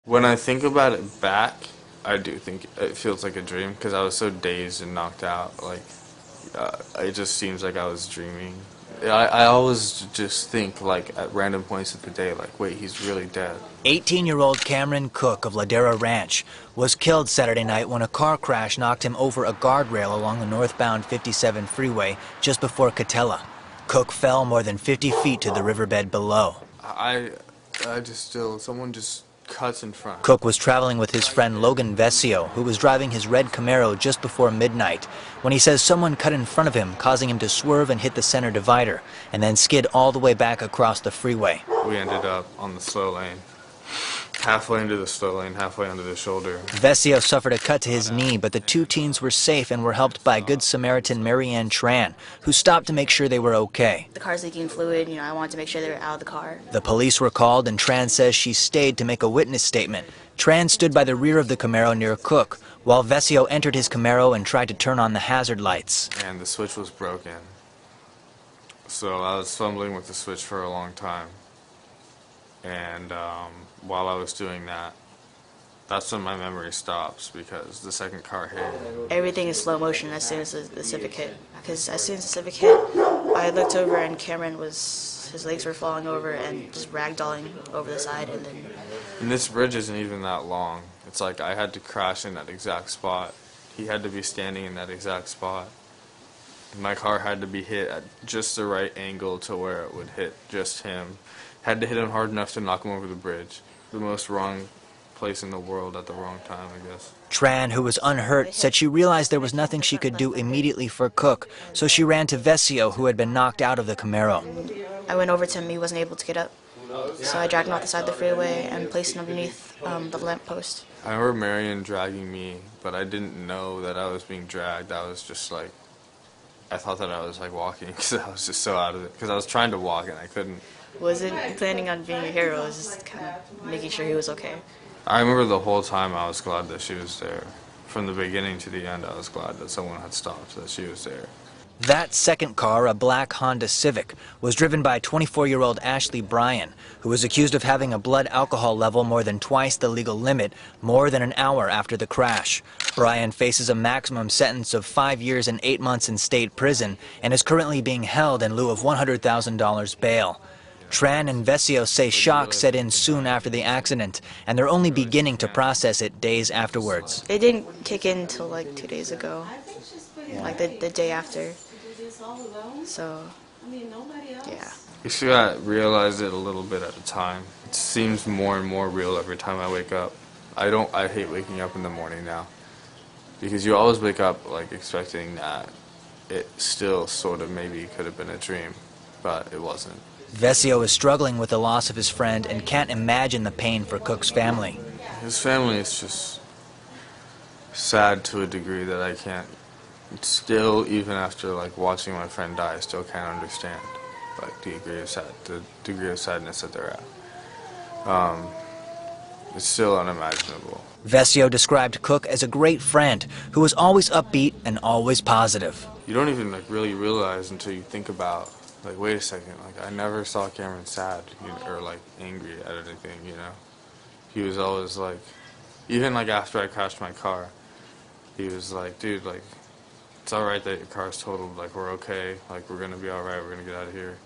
When I think about it back, I do think it feels like a dream because I was so dazed and knocked out. It just seems like I was dreaming. I always just think, like, at random points of the day, like, wait, he's really dead. 18-year-old Cameron Cook of Ladera Ranch was killed Saturday night when a car crash knocked him over a guardrail along the northbound 57 freeway just before Catella. Cook fell more than 50 feet to the riverbed below. Someone just cuts in front. Cook was traveling with his friend Logan Vescio, who was driving his red Camaro just before midnight, when he says someone cut in front of him, causing him to swerve and hit the center divider, and then skid all the way back across the freeway. We ended up on the slow lane. Halfway into the slow lane, halfway under the shoulder. Vescio suffered a cut to his knee, but the two teens were safe and were helped by Good Samaritan Marianne Tran, who stopped to make sure they were okay. The car's leaking fluid, I wanted to make sure they were out of the car. The police were called, and Tran says she stayed to make a witness statement. Tran stood by the rear of the Camaro near Cook, while Vescio entered his Camaro and tried to turn on the hazard lights. And the switch was broken. So I was fumbling with the switch for a long time. And while I was doing that, that's when my memory stops, because the second car hit. Everything is slow motion as soon as the Civic hit. Because as soon as the Civic hit, I looked over and Cameron his legs were falling over and just ragdolling over the side. And this bridge isn't even that long. It's like I had to crash in that exact spot. He had to be standing in that exact spot. My car had to be hit at just the right angle to where it would hit just him. Had to hit him hard enough to knock him over the bridge. The most wrong place in the world at the wrong time, I guess. Tran, who was unhurt, said she realized there was nothing she could do immediately for Cook, so she ran to Vescio, who had been knocked out of the Camaro. I went over to him, he wasn't able to get up. So I dragged him off the side of the freeway and placed him underneath the lamppost. I remember Marion dragging me, but I didn't know that I was being dragged. I was just like, I thought that I was like walking because I was just so out of it. Because I was trying to walk and I couldn't. Wasn't planning on being a hero, I was just kind of making sure he was okay. I remember the whole time I was glad that she was there. From the beginning to the end, I was glad that someone had stopped, that she was there. That second car, a black Honda Civic, was driven by 24-year-old Ashley Bryan, who was accused of having a blood alcohol level more than twice the legal limit more than an hour after the crash. Bryan faces a maximum sentence of 5 years and 8 months in state prison and is currently being held in lieu of $100,000 bail. Tran and Vescio say shock set in soon after the accident, and they're only beginning to process it days afterwards. It didn't kick in until like 2 days ago, like the day after. So, yeah. You should have realized it a little bit at a time. It seems more and more real every time I wake up. I hate waking up in the morning now. Because you always wake up like expecting that it still sort of maybe could have been a dream, but it wasn't. Vescio is struggling with the loss of his friend and can't imagine the pain for Cook's family. His family is just sad to a degree that I can't. Still, even after like watching my friend die, I still can't understand like the degree of sadness that they're at. It's still unimaginable. Vescio described Cook as a great friend who was always upbeat and always positive. You don't even like really realize until you think about, like, wait a second, like I never saw Cameron sad, or like angry at anything, He was always like, even like after I crashed my car, he was like, dude, like, it's alright that your car's totaled, like we're okay, like we're gonna be alright, we're gonna get out of here.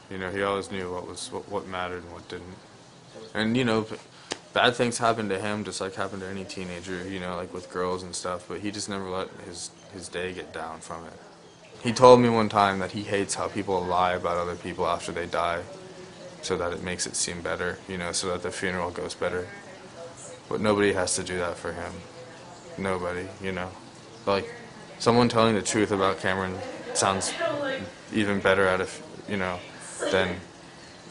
He always knew what mattered and what didn't. And bad things happen to him just like happen to any teenager, like with girls and stuff, but he just never let his day get down from it. He told me one time that he hates how people lie about other people after they die so that it makes it seem better, so that the funeral goes better. But nobody has to do that for him. Nobody, Like, someone telling the truth about Cameron sounds even better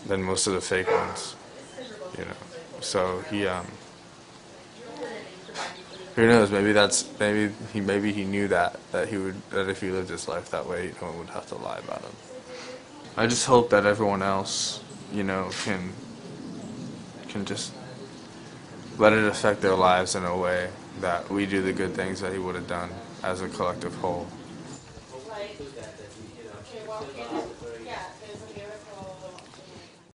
than most of the fake ones, So he, who knows? Maybe he knew that if he lived his life that way, no one would have to lie about him. I just hope that everyone else, can just let it affect their lives in a way that we do the good things that he would have done as a collective whole.